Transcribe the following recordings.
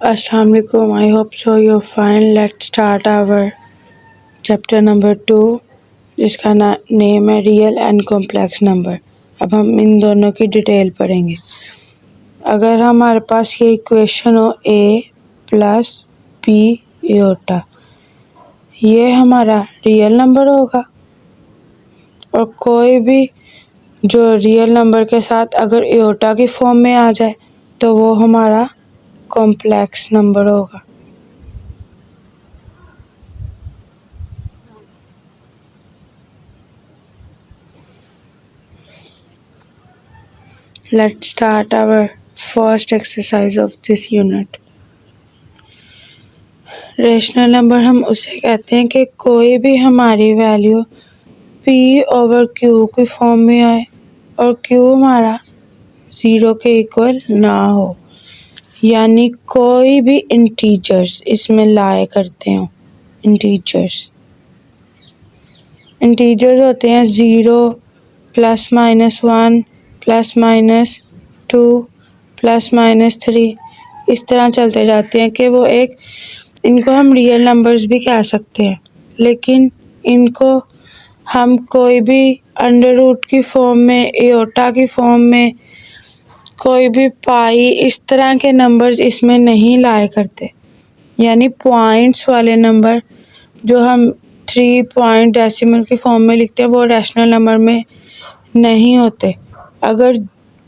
Assalamu alaikum. I hope so you're fine. Let's start our chapter number 2 जिसका name है real and complex number. अब हम इन दोनों की डिटेल पढ़ेंगे। अगर हमारे पास ये इक्वेशन हो a प्लस b आयोटा, ये हमारा रियल नंबर होगा और कोई भी जो रियल नंबर के साथ अगर आयोटा की फॉर्म में आ जाए तो वो हमारा कॉम्प्लेक्स नंबर होगा। Let's start our first exercise of this unit. Rational number हम उसे कहते हैं कि कोई भी हमारी वैल्यू p ओवर q की फॉर्म में आए और q हमारा 0 के इक्वल ना हो, यानी कोई भी इंटीजर्स इसमें लाए करते हो। इंटीजर्स होते हैं 0 plus minus 1 plus minus 2 plus minus 3, इस तरह चलते जाते हैं कि वो इनको हम रियल नंबर्स भी कह सकते हैं, लेकिन इनको हम कोई भी अंडर रूट की फॉर्म में, आयोटा की फॉर्म में, कोई भी पाई, इस तरह के नंबर्स इसमें नहीं लाया करते। यानी पॉइंट्स वाले नंबर जो हम 3 पॉइंट डेसिमल की फॉर्म में लिखते हैं वो रैशनल नंबर में नहीं होते। अगर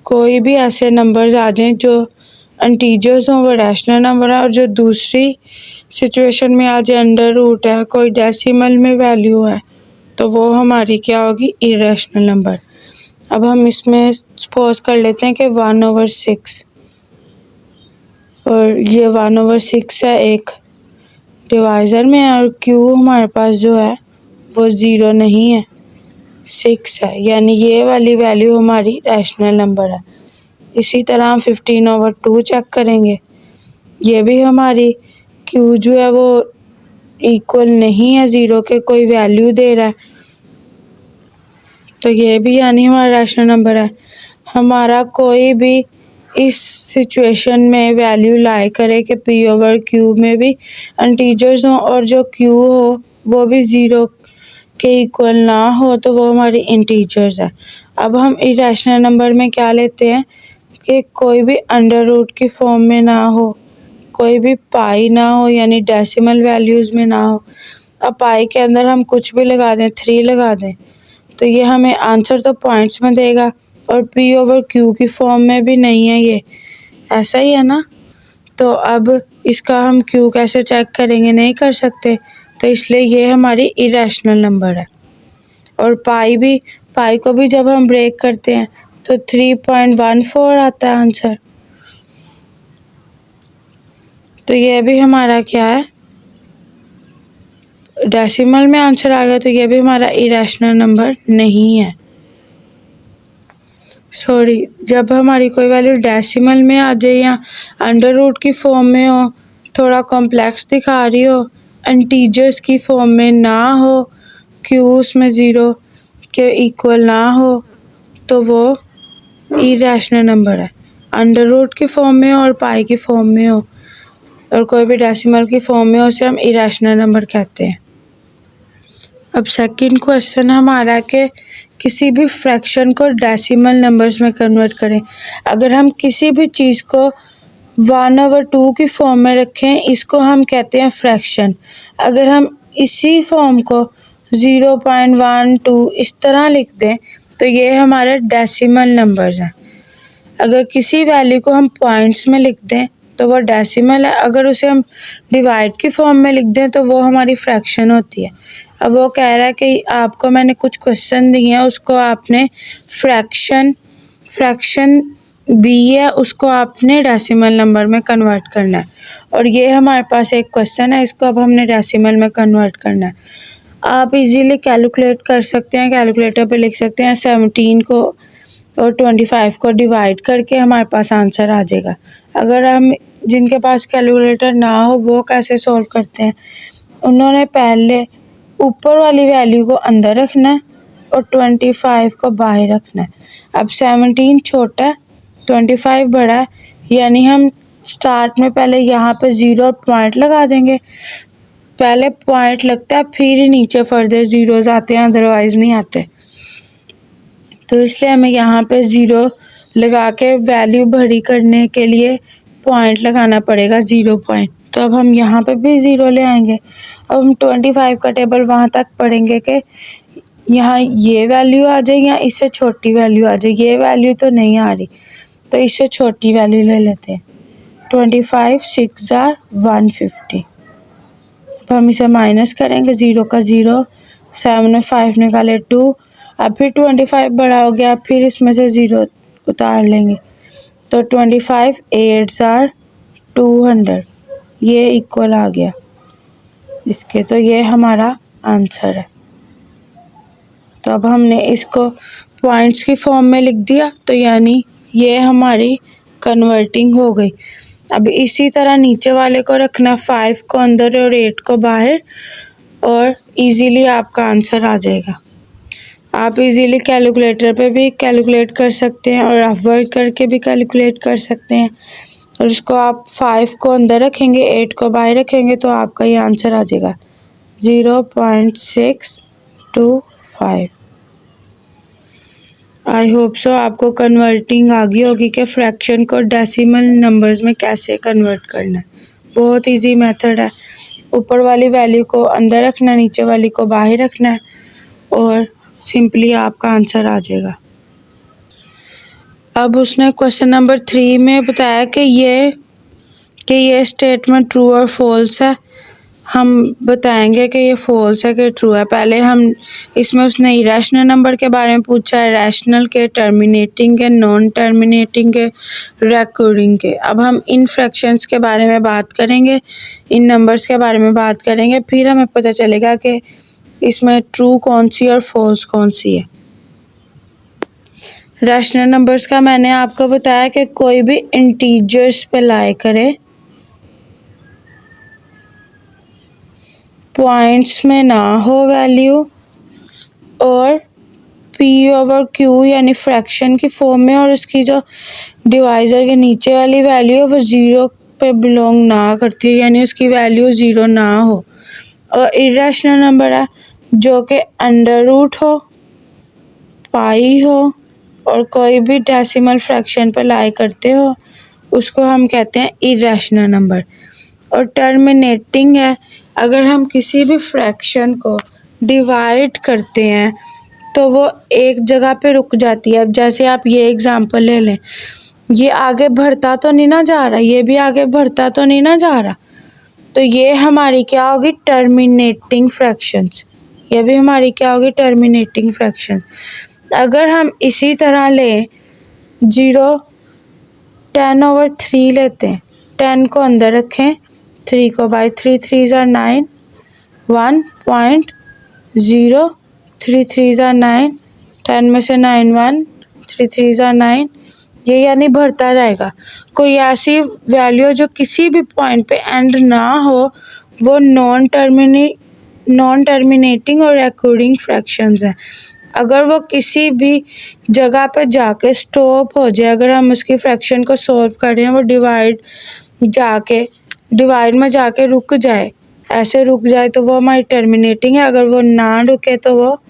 कोई भी ऐसे नंबर्स आ जाएं जो इंटीजर्स हों वो रैशनल नंबर है, और जो दूसरी सिचुएशन में आ जाए अंडर रूट है, कोई डेसिमल में वैल्यू है, तो वो हमारी क्या होगी, इरेशनल नंबर। अब हम इसमें सपोज कर लेते हैं कि 1/6 और ये 1/6 है एक डिवाइज़र में, और q हमारे पास जो है वो 0 नहीं है, 6 है, यानी ये वाली वैल्यू हमारी रैशनल नंबर है। इसी तरह हम 15/2 चेक करेंगे, ये भी हमारी q जो है वो इक्वल नहीं है 0 के, कोई वैल्यू दे रहा है, तो ये भी यानी हमारा रैशनल नंबर है। हमारा कोई भी इस सिचुएशन में वैल्यू लाए करे कि p ओवर q में भी इंटीजर्स हों और जो q हो वो भी 0 के इक्वल ना हो, तो वो हमारी इंटीजर्स है। अब हम इरेशनल नंबर में क्या लेते हैं कि कोई भी अंडर रूट की फॉर्म में ना हो, कोई भी पाई ना हो, यानी डेसिमल वैल्यूज़ में ना हो। अब पाई के अंदर हम कुछ भी लगा दें, 3 लगा दें, तो ये हमें आंसर तो पॉइंट्स में देगा, और p ओवर q की फॉर्म में भी नहीं है, ये ऐसा ही है ना। तो अब इसका हम q कैसे चेक करेंगे, नहीं कर सकते, तो इसलिए ये हमारी इरेशनल नंबर है। और पाई को भी जब हम ब्रेक करते हैं तो 3.14 आता है आंसर, तो ये भी हमारा क्या है, डेसिमल में आंसर आ गया, तो ये भी हमारा इरेशनल नंबर नहीं है। सॉरी, जब हमारी कोई वैल्यू डेसिमल में आ जाए या अंडर रूट की फॉर्म में हो, थोड़ा कॉम्प्लेक्स दिखा रही हो, इंटीजर्स की फॉर्म में ना हो, q उसमें 0 के इक्वल ना हो, तो वो इरेशनल नंबर है। अंडर रूट की फॉर्म में हो और पाई की फॉर्म में हो और कोई भी डेसिमल की फॉर्म में हो, उसे हम इरेशनल नंबर कहते हैं। अब सेकंड क्वेश्चन हमारा कि किसी भी फ्रैक्शन को डेसिमल नंबर्स में कन्वर्ट करें। अगर हम किसी भी चीज़ को 1/2 की फॉर्म में रखें, इसको हम कहते हैं फ्रैक्शन। अगर हम इसी फॉर्म को 0.12 इस तरह लिख दें तो ये हमारे डेसिमल नंबर्स हैं। अगर किसी वैल्यू को हम पॉइंट्स में लिख दें तो वो डेसिमल है, अगर उसे हम डिवाइड की फॉर्म में लिख दें तो वो हमारी फ्रैक्शन होती है। अब वो कह रहा है कि आपको मैंने कुछ क्वेश्चन दिए हैं, उसको आपने फ्रैक्शन दी है, उसको आपने डेसिमल नंबर में कन्वर्ट करना है, और ये हमारे पास एक क्वेश्चन है, इसको अब हमने डेसिमल में कन्वर्ट करना है। आप इजीली कैलकुलेट कर सकते हैं, कैलकुलेटर पे लिख सकते हैं, 17 को और 25 को डिवाइड करके हमारे पास आंसर आ जाएगा। अगर हम जिनके पास कैलकुलेटर ना हो वो कैसे सॉल्व करते हैं, उन्होंने पहले ऊपर वाली वैल्यू को अंदर रखना है और 25 को बाहर रखना है। अब 17 छोटा है, 25 बड़ा है, यानी हम स्टार्ट में पहले यहाँ पे 0 पॉइंट लगा देंगे। पहले पॉइंट लगता है फिर ही नीचे फर्दर ज़ीरोज़ आते हैं, अदरवाइज़ नहीं आते। तो इसलिए हमें यहाँ पे 0 लगा के वैल्यू बड़ी करने के लिए पॉइंट लगाना पड़ेगा 0 पॉइंट। तो अब हम यहाँ पे भी 0 ले आएंगे। अब हम 25 का टेबल वहाँ तक पढ़ेंगे कि यहाँ ये वैल्यू आ जाए या इससे छोटी वैल्यू आ जाए। ये वैल्यू तो नहीं आ रही, तो इससे छोटी वैल्यू ले लेते हैं। 25 6 जार 150। अब हम इसे माइनस करेंगे, 0 का 0, 7 में 5 निकाले 2। अब फिर 25 बड़ा हो गया, फिर इसमें से 0 उतार लेंगे, तो 25 8 जार 200, ये इक्वल आ गया इसके। तो ये हमारा आंसर है। तो अब हमने इसको पॉइंट्स की फॉर्म में लिख दिया, तो यानी ये हमारी कन्वर्टिंग हो गई। अब इसी तरह नीचे वाले को रखना, 5 को अंदर और 8 को बाहर, और इजीली आपका आंसर आ जाएगा। आप इजीली कैलकुलेटर पे भी कैलकुलेट कर सकते हैं और आप वर्क करके भी कैलकुलेट कर सकते हैं। और इसको आप 5 को अंदर रखेंगे, 8 को बाहर रखेंगे, तो आपका ये आंसर आ जाएगा 0.625। आई होप सो आपको कन्वर्टिंग आ गई होगी कि फ्रैक्शन को डेसिमल नंबर्स में कैसे कन्वर्ट करना है। बहुत इजी मेथड है। ऊपर वाली वैल्यू को अंदर रखना है, नीचे वाली को बाहर रखना है, और सिंपली आपका आंसर आ जाएगा। अब उसने क्वेश्चन नंबर 3 में बताया कि ये स्टेटमेंट ट्रू और फॉल्स है। हम बताएंगे कि ये फॉल्स है कि ट्रू है। पहले हम इसमें उसने इरेशनल नंबर के बारे में पूछा है, रैशनल के, टर्मिनेटिंग के, नॉन टर्मिनेटिंग के, रिकरिंग के। अब हम इन फ्रैक्शंस के बारे में बात करेंगे, इन नंबर्स के बारे में बात करेंगे, फिर हमें पता चलेगा कि इसमें ट्रू कौन सी और फॉल्स कौन सी है। रैशनल नंबर्स का मैंने आपको बताया कि कोई भी इंटीजर्स पे लाई करे, पॉइंट्स में ना हो वैल्यू, और P/Q यानी फ्रैक्शन की फॉर्म में, और उसकी जो डिवाइज़र के नीचे वाली वैल्यू है वो 0 पे बिलोंग ना करती है, यानी उसकी वैल्यू 0 ना हो। और इरेशनल नंबर है जो कि अंडर रूट हो, पाई हो, और कोई भी डेसिमल फ्रैक्शन पे लाई करते हो, उसको हम कहते हैं इरेशनल नंबर। और टर्मिनेटिंग है, अगर हम किसी भी फ्रैक्शन को डिवाइड करते हैं तो वो एक जगह पे रुक जाती है। अब जैसे आप ये एग्जांपल ले लें, ये आगे बढ़ता तो नहीं ना जा रहा, ये भी आगे बढ़ता तो नहीं ना जा रहा, तो ये हमारी क्या होगी, टर्मिनेटिंग फ्रैक्शंस। ये भी हमारी क्या होगी, टर्मिनेटिंग फ्रैक्शन। अगर हम इसी तरह लें 0 10/3 लेते हैं, 10 को अंदर रखें, 3 को बाहर, 3 3 = 9, 1.0, 3 3 = 9, 10 में से 9 1, 3 3 = 9, ये यानी बढ़ता जाएगा। कोई ऐसी वैल्यू जो किसी भी पॉइंट पे एंड ना हो, वो नॉन टर्मिनेटिंग और रिकरिंग फ्रैक्शंस हैं। अगर वो किसी भी जगह पे जाके स्टॉप हो जाए, अगर हम उसकी फ्रैक्शन को सॉल्व करें, वो डिवाइड में जाके रुक जाए, ऐसे रुक जाए, तो वो हमारी टर्मिनेटिंग है। अगर वो ना रुके तो वो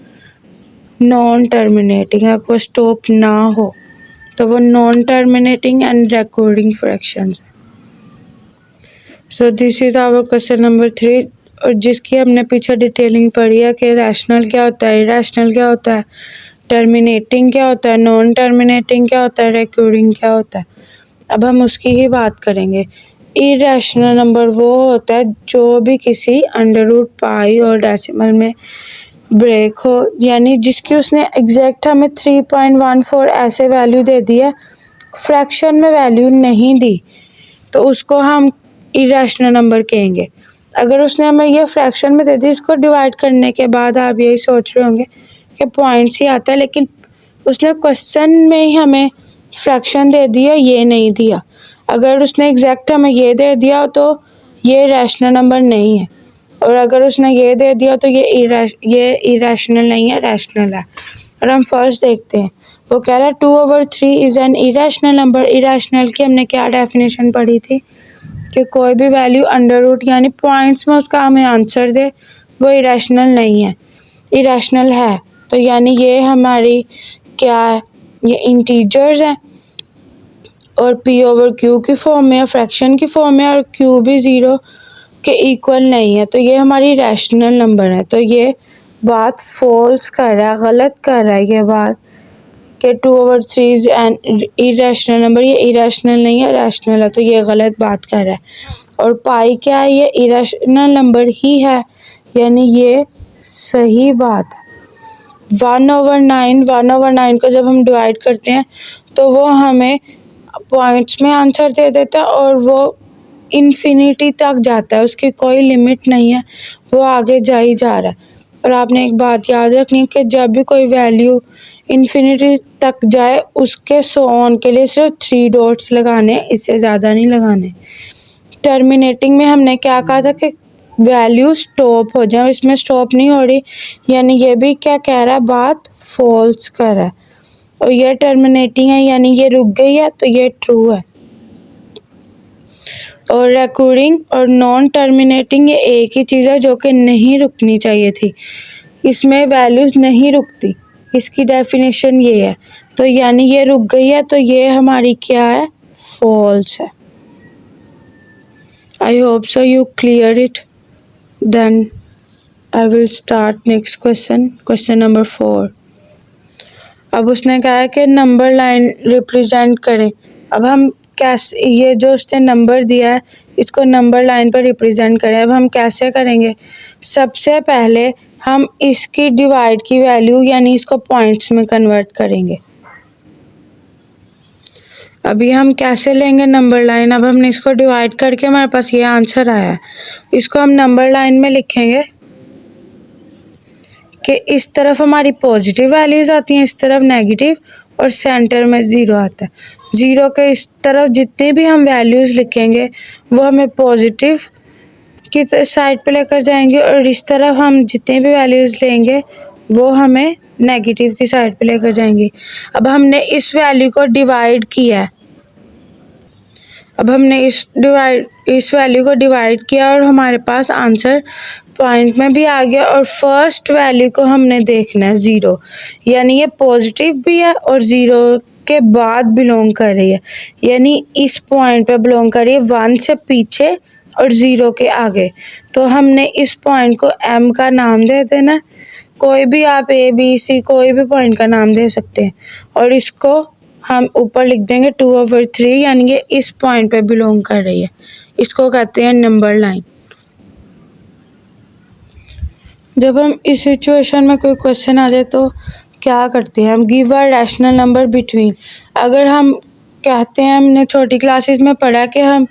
नॉन टर्मिनेटिंग है। अगर वो स्टॉप ना हो तो वो non terminating and recurring fractions है। So this is our question number 3, और जिसकी हमने पीछे डिटेलिंग पढ़ी है कि रैशनल क्या होता है, इरेशनल क्या होता है, टर्मिनेटिंग क्या होता है, नॉन टर्मिनेटिंग क्या होता है, रिकरिंग क्या होता है। अब हम उसकी ही बात करेंगे। इरेशनल नंबर वो होता है जो भी किसी अंडर रूट, पाई और डेसिमल में ब्रेक हो, यानी जिसकी उसने एग्जैक्ट हमें 3.14 ऐसे वैल्यू दे दी है, फ्रैक्शन में वैल्यू नहीं दी, तो उसको हम इरेशनल नंबर कहेंगे। अगर उसने हमें ये फ्रैक्शन में दे दी, इसको डिवाइड करने के बाद आप यही सोच रहे होंगे कि पॉइंट्स ही आता है, लेकिन उसने क्वेश्चन में ही हमें फ्रैक्शन दे दिया, ये नहीं दिया। अगर उसने एग्जैक्ट हमें ये दे दिया तो ये रैशनल नंबर नहीं है, और अगर उसने ये दे दिया तो ये इरेशनल नहीं है, रैशनल है। और हम फर्स्ट देखते हैं, वो कह रहा है 2/3 is an irrational number. Irrational की हमने क्या डेफिनेशन पढ़ी थी कि कोई भी वैल्यू अंडर रूट यानी पॉइंट्स में उसका हमें आंसर दे वो इरेशनल नहीं है, इरेशनल है। तो यानी ये हमारी क्या है, ये इंटीजर्स हैं और p/q की फॉर्म में, फ्रैक्शन की फॉर्म में, और q भी 0 के इक्वल नहीं है, तो ये हमारी रैशनल नंबर है। तो ये बात फॉल्स कर रहा है, गलत कर रहा है ये बात कि 2/3 एन इरेशनल नंबर, ये इरेशनल नहीं है, रैशनल है, तो ये गलत बात कर रहा है। और पाई क्या है, ये इरेशनल नंबर ही है, यानी ये सही बात है। 1/9 को जब हम डिवाइड करते हैं तो वो हमें पॉइंट्स में आंसर दे देता है और वो इन्फिनिटी तक जाता है, उसकी कोई लिमिट नहीं है, वो आगे जा ही जा रहा है। और आपने एक बात याद रखनी है कि जब भी कोई वैल्यू इन्फिनिटी तक जाए उसके सो ऑन के लिए सिर्फ 3 डॉट्स लगाने, इससे ज़्यादा नहीं लगाने। टर्मिनेटिंग में हमने क्या कहा था कि वैल्यू स्टॉप हो जाए, इसमें स्टॉप नहीं हो रही, यानी ये भी क्या कह रहा है, बात फॉल्स कर रहा है। और ये टर्मिनेटिंग है यानी ये रुक गई है, तो ये ट्रू है। और रिकरिंग और नॉन टर्मिनेटिंग ये एक ही चीज़ है जो कि नहीं रुकनी चाहिए थी, इसमें वैल्यूज़ नहीं रुकती, इसकी डेफिनेशन ये है। तो यानी ये रुक गई है, तो ये हमारी क्या है, फॉल्स है। I hope so you clear it. Then I will start next question, question number 4। अब उसने कहा है कि नंबर लाइन रिप्रेजेंट करें। अब हम कैसे, ये जो उसने नंबर दिया है इसको नंबर लाइन पर रिप्रेजेंट करें। अब हम कैसे करेंगे, सबसे पहले हम इसकी डिवाइड की वैल्यू यानी इसको पॉइंट्स में कन्वर्ट करेंगे। अभी हम कैसे लेंगे नंबर लाइन, अब हमने इसको डिवाइड करके हमारे पास ये आंसर आया है, इसको हम नंबर लाइन में लिखेंगे कि इस तरफ हमारी पॉजिटिव वैल्यूज़ आती हैं, इस तरफ नेगेटिव, और सेंटर में 0 आता है। 0 के इस तरफ जितने भी हम वैल्यूज़ लिखेंगे वो हमें पॉजिटिव की साइड पे लेकर जाएंगे, और इस तरफ हम जितने भी वैल्यूज़ लेंगे वो हमें नेगेटिव की साइड पे लेकर जाएंगे। अब हमने इस वैल्यू को डिवाइड किया है, अब हमने इस वैल्यू को डिवाइड किया और हमारे पास आंसर पॉइंट में भी आ गया। और फर्स्ट वैल्यू को हमने देखना है 0, यानी ये पॉजिटिव भी है और 0 के बाद बिलोंग कर रही है, यानी इस पॉइंट पे बिलोंग कर रही है, 1 से पीछे और 0 के आगे। तो हमने इस पॉइंट को M का नाम दे देना, कोई भी आप A B C कोई भी पॉइंट का नाम दे सकते हैं, और इसको हम ऊपर लिख देंगे 2/3, यानी ये इस पॉइंट पे बिलोंग कर रही है, इसको कहते हैं नंबर लाइन। जब हम इस सिचुएशन में कोई क्वेश्चन आ जाए तो क्या करते हैं हम, give a rational number between. अगर हम कहते हैं, हमने छोटी क्लासेस में पढ़ा कि हम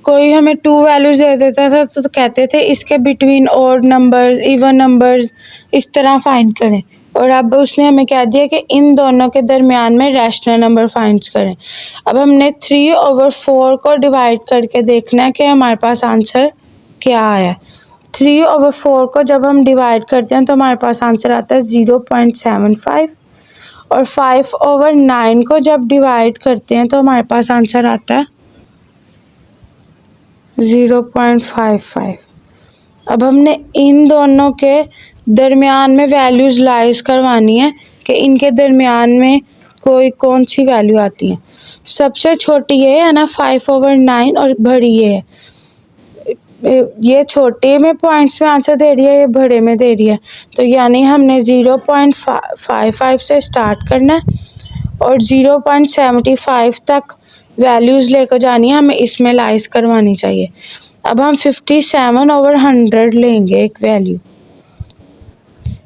कोई हमें 2 वैल्यूज़ दे देता था तो कहते थे इसके between odd numbers, even numbers, इस तरह फाइंड करें। और अब उसने हमें कह दिया कि इन दोनों के दरमियान में रैशनल नंबर फाइंड करें। अब हमने 3/4 को डिवाइड करके देखना है कि हमारे पास आंसर क्या आया। 3/4 को जब हम डिवाइड करते हैं तो हमारे पास आंसर आता है 0.75, और 5/9 को जब डिवाइड करते हैं तो हमारे पास आंसर आता है 0.55। अब हमने इन दोनों के दरमियान में वैल्यूज़ लाइज करवानी है कि इनके दरमियान में कौन सी वैल्यू आती है। सबसे छोटी ये है ना 5/9, और बड़ी ये है, ये छोटे में पॉइंट्स में आंसर दे रही है, ये बड़े में दे रही है। तो यानी हमने 0.55 से स्टार्ट करना है और 0.75 तक वैल्यूज़ लेकर जानी है, हमें इसमें लाइज करवानी चाहिए। अब हम 57/100 लेंगे एक वैल्यू,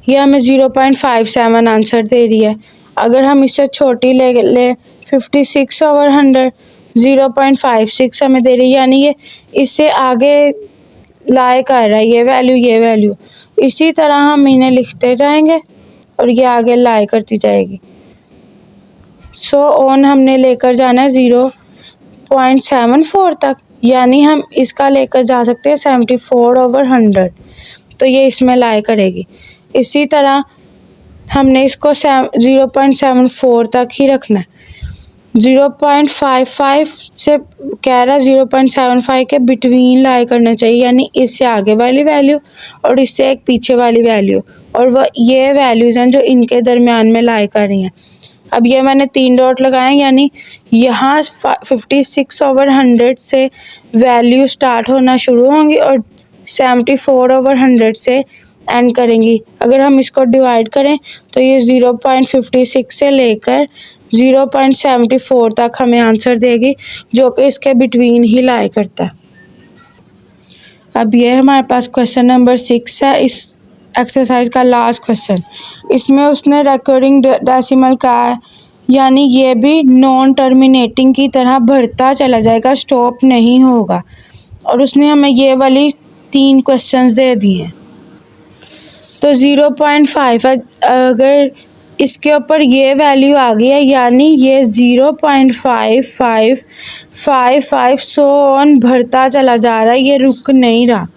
ये हमें 0.57 आंसर दे रही है। अगर हम इससे छोटी ले 56/100, 0.56 हमें दे रही है, यानी ये इससे आगे लाई कर रहा है, ये वैल्यू। इसी तरह हम इन्हें लिखते जाएंगे और ये आगे लाई करती जाएगी। सो ऑन हमने लेकर जाना है 0.74 तक, यानी हम इसका लेकर जा सकते हैं 74/100, तो ये इसमें लाई करेगी। इसी तरह हमने इसको 0.74 तक ही रखना है। 0.55 से कह रहा 0.75 के बिटवीन लाई करना चाहिए, यानी इससे आगे वाली वैल्यू और इससे एक पीछे वाली वैल्यू, और वह ये वैल्यूज़ हैं जो इनके दरमियान में लाई कर रही हैं। अब ये मैंने 3 डॉट लगाए, यानी यहाँ 56/100 से वैल्यू स्टार्ट होना शुरू होंगी और 74/100 से एंड करेंगी। अगर हम इसको डिवाइड करें तो ये 0.56 से लेकर 0.74 तक हमें आंसर देगी, जो कि इसके बिटवीन ही लाई करता है। अब ये हमारे पास क्वेश्चन नंबर 6 है, इस एक्सरसाइज का लास्ट क्वेश्चन। इसमें उसने रिकरिंग डेसिमल का है, यानी ये भी नॉन टर्मिनेटिंग की तरह बढ़ता चला जाएगा, स्टॉप नहीं होगा। और उसने हमें ये वाली 3 क्वेश्चंस दे दिए हैं। तो 0.5 अगर इसके ऊपर ये वैल्यू आ गई है, यानी ये 0.5555 सो ऑन बढ़ता चला जा रहा है, ये रुक नहीं रहा।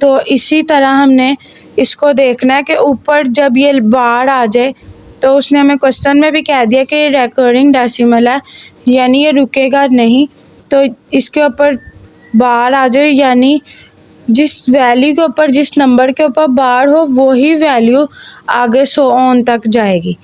तो इसी तरह हमने इसको देखना है कि ऊपर जब ये बार आ जाए, तो उसने हमें क्वेश्चन में भी कह दिया कि ये रिकरिंग डेसिमल है, यानी ये रुकेगा नहीं। तो इसके ऊपर बार आ जाए, यानी जिस वैल्यू के ऊपर, जिस नंबर के ऊपर बार हो, वही वैल्यू आगे सो ऑन तक जाएगी।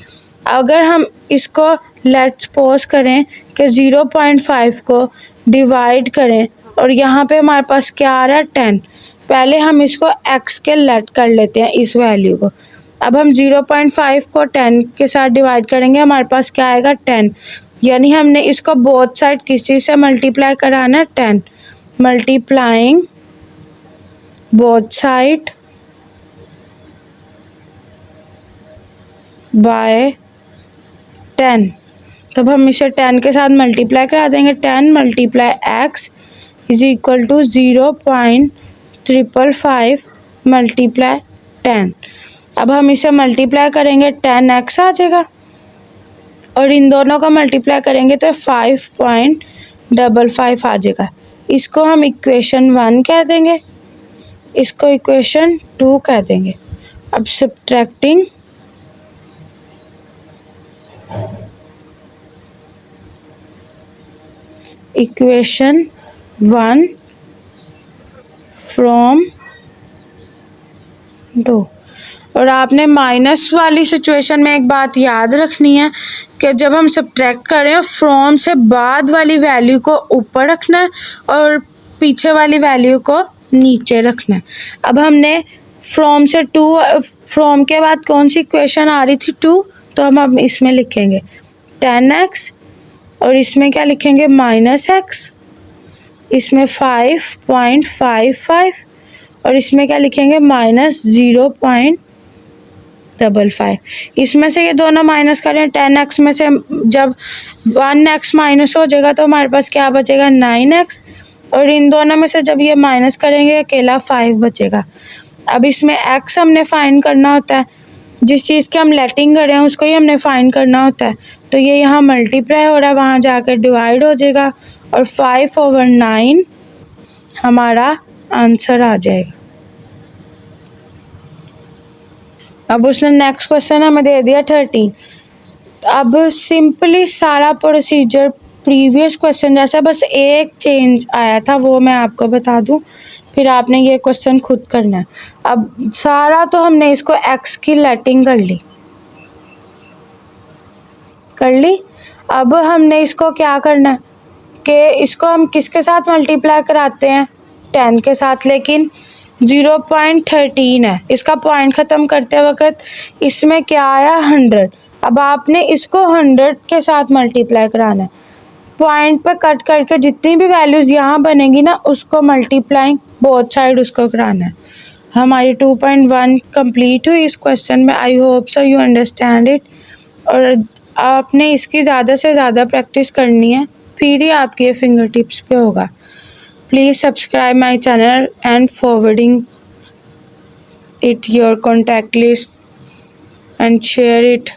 अगर हम इसको लेट्स सपोज करें कि 0.5 को डिवाइड करें और यहाँ पे हमारे पास क्या आ रहा है 10, पहले हम इसको x के लेट कर लेते हैं इस वैल्यू को। अब हम 0.5 को 10 के साथ डिवाइड करेंगे, हमारे पास क्या आएगा 10, यानी हमने इसको बोथ साइड किस चीज़ से मल्टीप्लाई कराना है 10, मल्टीप्लाइंग बोथ साइड बाय 10। तब हम इसे 10 के साथ मल्टीप्लाई करा देंगे, 10 multiply x is equal to 0.555 multiply 10। अब हम इसे मल्टीप्लाई करेंगे 10x आ जाएगा, और इन दोनों का मल्टीप्लाई करेंगे तो 5.55 आ जाएगा। इसको हम इक्वेशन 1 कह देंगे, इसको इक्वेशन 2 कह देंगे। अब सब्ट्रैक्टिंग इक्वेशन 1 फ्रॉम 2। और आपने माइनस वाली सिचुएशन में एक बात याद रखनी है कि जब हम सब्ट्रैक्ट कर रहे हैं, फ्रॉम से बाद वाली वैल्यू को ऊपर रखना है और पीछे वाली वैल्यू को नीचे रखना है। अब हमने फ्रॉम से 2, फ्रॉम के बाद कौन सी इक्वेशन आ रही थी 2, तो हम अब इसमें लिखेंगे 10x, और इसमें क्या लिखेंगे -x, इसमें 5.55, और इसमें क्या लिखेंगे -0.55। इसमें से ये दोनों माइनस करें, 10x में से जब 1x माइनस हो जाएगा तो हमारे पास क्या बचेगा 9x, और इन दोनों में से जब ये माइनस करेंगे अकेला 5 बचेगा। अब इसमें x हमने फाइंड करना होता है, जिस चीज़ के हम लेटिंग कर रहे हैं उसको ही हमने फाइंड करना होता है। तो ये यहाँ मल्टीप्लाई हो रहा है, वहाँ जाकर डिवाइड हो जाएगा, और 5/9 हमारा आंसर आ जाएगा। अब उसने नेक्स्ट क्वेश्चन हमें दे दिया 13। अब सिंपली सारा प्रोसीजर प्रीवियस क्वेश्चन जैसा, बस एक चेंज आया था, वो मैं आपको बता दूं, फिर आपने ये क्वेश्चन खुद करना है। अब सारा तो हमने इसको x की लेटिंग कर ली। अब हमने इसको क्या करना है कि इसको हम किसके साथ मल्टीप्लाई कराते हैं 10 के साथ, लेकिन 0.13 है, इसका पॉइंट ख़त्म करते वक्त इसमें क्या आया 100। अब आपने इसको 100 के साथ मल्टीप्लाई कराना है, पॉइंट पे कट करके जितनी भी वैल्यूज़ यहाँ बनेगी ना उसको मल्टीप्लाइंग बोथ साइड उसको कराना है। हमारी 2.1 कंप्लीट हुई इस क्वेश्चन में। आई hope so you understand it, और आपने इसकी ज़्यादा से ज़्यादा प्रैक्टिस करनी है, फिर ही आपके फिंगर टिप्स पे होगा। Please subscribe my channel and forwarding it your contact list and share it